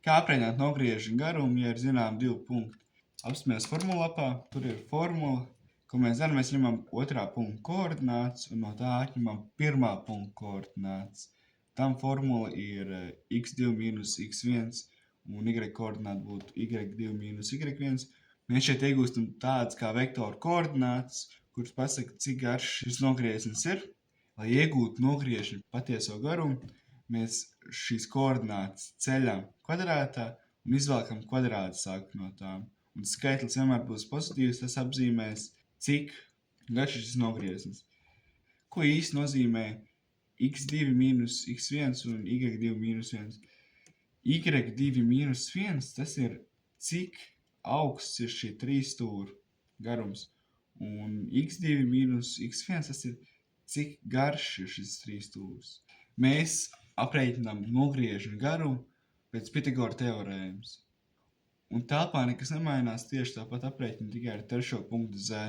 Kā aprēķināt nogriežņu garumu, ja ir zinām 2 punkti? Apsmies formulapā, tur ir formula, ko mēs darām. Mēs ņemam otrā punkta koordinātas un no tā atņemam pirmā punkta koordinātas. Tam formula ir x2 mīnus x1 un y koordināta būtu y2 mīnus y1. Mēs šeit iegūstam tādas kā vektoru koordinātas, kuras pasaka, cik garš šis nogriežņs ir. Lai iegūtu nogriežņu patieso garumu, mēs šīs koordinātas ceļam kvadrātā un izvelkam kvadrātu sākot no tām. Un skaitlis vienmēr būs pozitīvs, tas apzīmēs, cik garš ir šis nogriežņs. Ko īsti nozīmē x2 mīnus x1 un y2 mīnus 1? y2 mīnus 1, tas ir cik augsts ir šī 3 stūra garums. Un x2 mīnus x1, tas ir cik garš ir šis 3 stūris. Mēs aprēķinām nogriežņu garumu pēc Pitagora teorēmas. Un telpā nekas nemainās, tieši tāpat aprēķina tikai ar trešo punktu z.